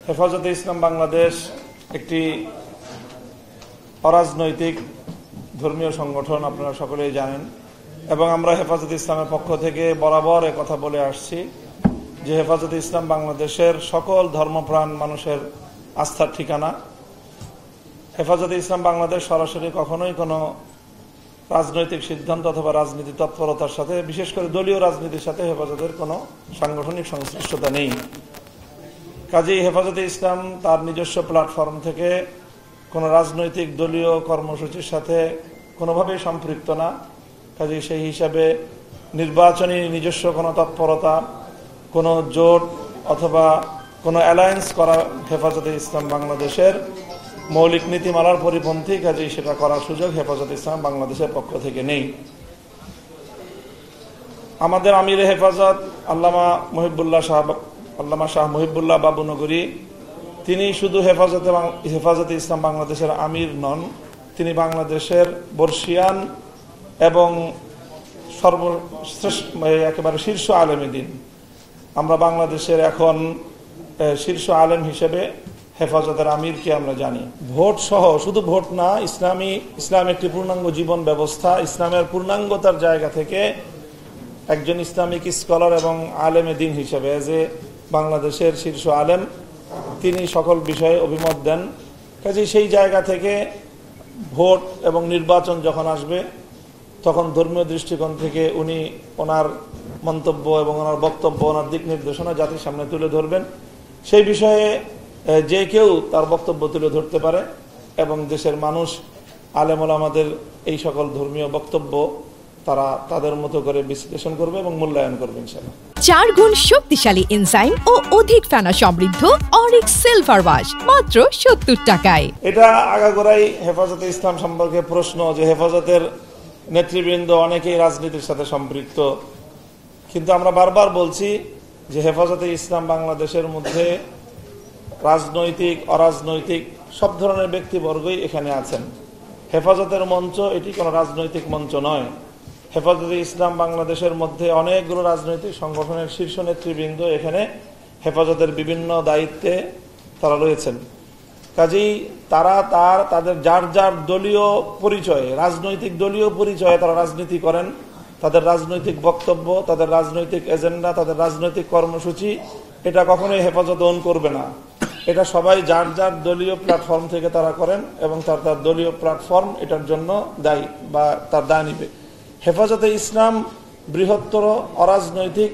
হেফাজতে ইসলাম বাংলাদেশ একটি অরাজনৈতিক ধর্মীয় সংগঠন, আপনারা সকলেই জানেন। এবং আমরা হেফাজতে ইসলামের পক্ষ থেকে বরাবর কথা বলে আসছি যে হেফাজতে ইসলাম বাংলাদেশের সকল ধর্মপ্রাণ মানুষের আস্থার ঠিকানা। হেফাজতে ইসলাম বাংলাদেশ সরাসরি কখনোই কোনো রাজনৈতিক সিদ্ধান্ত অথবা রাজনীতি তৎপরতার সাথে, বিশেষ করে দলীয় রাজনীতির সাথে হেফাজতের কোনো সাংগঠনিক সংশ্লিষ্টতা নেই। কাজেই হেফাজতে ইসলাম তার নিজস্ব প্ল্যাটফর্ম থেকে কোনো রাজনৈতিক দলীয় কর্মসূচির সাথে কোনোভাবেই সম্পৃক্ত না। কাজেই সেই হিসাবে নির্বাচনী নিজস্ব কোনো তৎপরতা, কোনো জোট অথবা কোনো অ্যালায়েন্স করা হেফাজতে ইসলাম বাংলাদেশের মৌলিক নীতিমালার পরিপন্থী। কাজেই সেটা করার সুযোগ হেফাজতে ইসলাম বাংলাদেশের পক্ষ থেকে নেই। আমাদের আমিরে হেফাজত আল্লামা শাহ মুহিবুল্লাহ বাবুনগরী, তিনি শুধু হেফাজতে ইসলাম বাংলাদেশের আমির নন, তিনি বাংলাদেশের বর্ষিয়ান এবং সর্বশ্রেষ্ঠ একেবারে শীর্ষ আলেমে দ্বীন। আমরা বাংলাদেশের এখন শীর্ষ আলেম হিসেবে হেফাজতের আমিরকে আমরা জানি। ভোট সহ, শুধু ভোট না, ইসলাম একটি পূর্ণাঙ্গ জীবন ব্যবস্থা। ইসলামের পূর্ণাঙ্গতার জায়গা থেকে একজন ইসলামিক স্কলার এবং আলেমে দ্বীন হিসেবে যে বাংলাদেশের শীর্ষ আলেম, তিনি সকল বিষয়ে অভিমত দেন। কাজেই সেই জায়গা থেকে ভোট এবং নির্বাচন যখন আসবে তখন ধর্মীয় দৃষ্টিকোণ থেকে উনি ওনার মন্তব্য এবং ওনার বক্তব্য, ওনার দিক নির্দেশনা জাতির সামনে তুলে ধরবেন। সেই বিষয়ে যে কেউ তার বক্তব্য তুলে ধরতে পারে এবং দেশের মানুষ, আলেম ওলামাদের এই সকল ধর্মীয় বক্তব্য তারা তাদের মতো করে বিশ্লেষণ করবে এবং মূল্যায়ন করবে ইনশাআল্লাহ। 4 গুণ শক্তিশালী এনজাইম ও অধিক ফেনা সমৃদ্ধ অরিক সিলভার ওয়াশ মাত্র 70 টাকায়। এটা আগাগোড়াই হেফাজতে ইসলাম সম্পর্কে প্রশ্ন যে হেফাজতের নেতৃবৃন্দ অনেকেই রাজনীতির সাথে সম্পৃক্ত, কিন্তু আমরা বারবার বলছি যে হেফাজতে ইসলাম বাংলাদেশের মধ্যে রাজনৈতিক, অরাজনৈতিক সব ধরনের ব্যক্তিবর্গই এখানে আছেন। হেফাজতের মঞ্চ এটি কোনো রাজনৈতিক মঞ্চ নয়। হেফাজতে ইসলাম বাংলাদেশের মধ্যে অনেকগুলো রাজনৈতিক সংগঠনের শীর্ষ নেতৃবৃন্দ এখানে হেফাজতের বিভিন্ন দায়িত্বে তারা রয়েছেন। কাজেই তারা তাদের যার যার দলীয় পরিচয়ে, রাজনৈতিক দলীয় পরিচয়ে তারা রাজনীতি করেন। তাদের রাজনৈতিক বক্তব্য, তাদের রাজনৈতিক এজেন্ডা, তাদের রাজনৈতিক কর্মসূচি এটা কখনোই হেফাজত ওন করবে না। এটা সবাই যার যার দলীয় প্ল্যাটফর্ম থেকে তারা করেন এবং তার দলীয় প্ল্যাটফর্ম এটার জন্য দায়ী বা তার দায় নিবে। হেফাজতে ইসলাম বৃহত্তর অরাজনৈতিক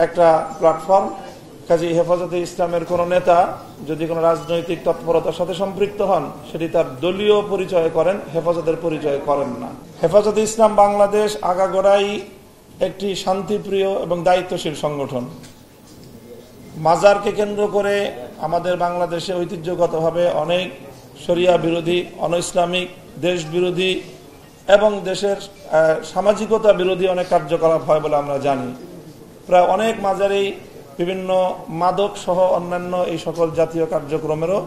একটা প্ল্যাটফর্ম। কাজেই হেফাজতে ইসলামের কোন নেতা যদি কোনো রাজনৈতিক তৎপরতার সাথে সম্পৃক্ত হন, সেটি তার দলীয় পরিচয় করেন, হেফাজতের পরিচয় করেন না। হেফাজতে ইসলাম বাংলাদেশ আগাগোড়াই একটি শান্তিপ্রিয় এবং দায়িত্বশীল সংগঠন। মাজারকে কেন্দ্র করে আমাদের বাংলাদেশে ঐতিহ্যগতভাবে অনেক শরিয়া বিরোধী, অনইসলামিক, দেশ বিরোধী এবং দেশের সামাজিকতা বিরোধী অনেক কার্যকলাপ হয় বলে আমরা জানি। প্রায় অনেক মাজারেই বিভিন্ন মাদক সহ অন্যান্য এই সকল জাতীয় কার্যক্রমেরও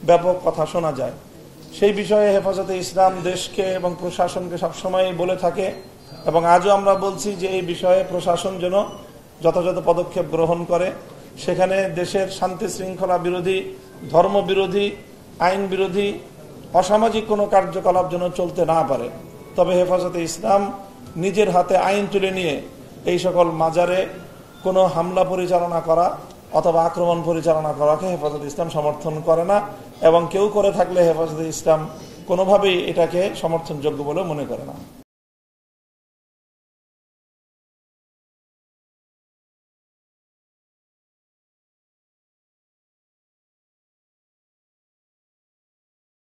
ব্যাপক কথা শোনা যায়। সেই বিষয়ে হেফাজতে ইসলাম দেশকে এবং প্রশাসনকে সবসময় বলে থাকে এবং আজও আমরা বলছি যে এই বিষয়ে প্রশাসন যেন যথাযথ পদক্ষেপ গ্রহণ করে। সেখানে দেশের শান্তি শৃঙ্খলা বিরোধী, ধর্ম বিরোধী, আইন বিরোধী, অসামাজিক কোনো কার্যকলাপ যেন চলতে না পারে। তবে হেফাজতে ইসলাম নিজের হাতে আইন তুলে নিয়ে এই সকল মাজারে কোনো হামলা পরিচালনা করা অথবা আক্রমণ পরিচালনা করাকে হেফাজতে ইসলাম সমর্থন করে না এবং কেউ করে থাকলে হেফাজতে ইসলাম কোনোভাবেই এটাকে সমর্থনযোগ্য বলে মনে করে না।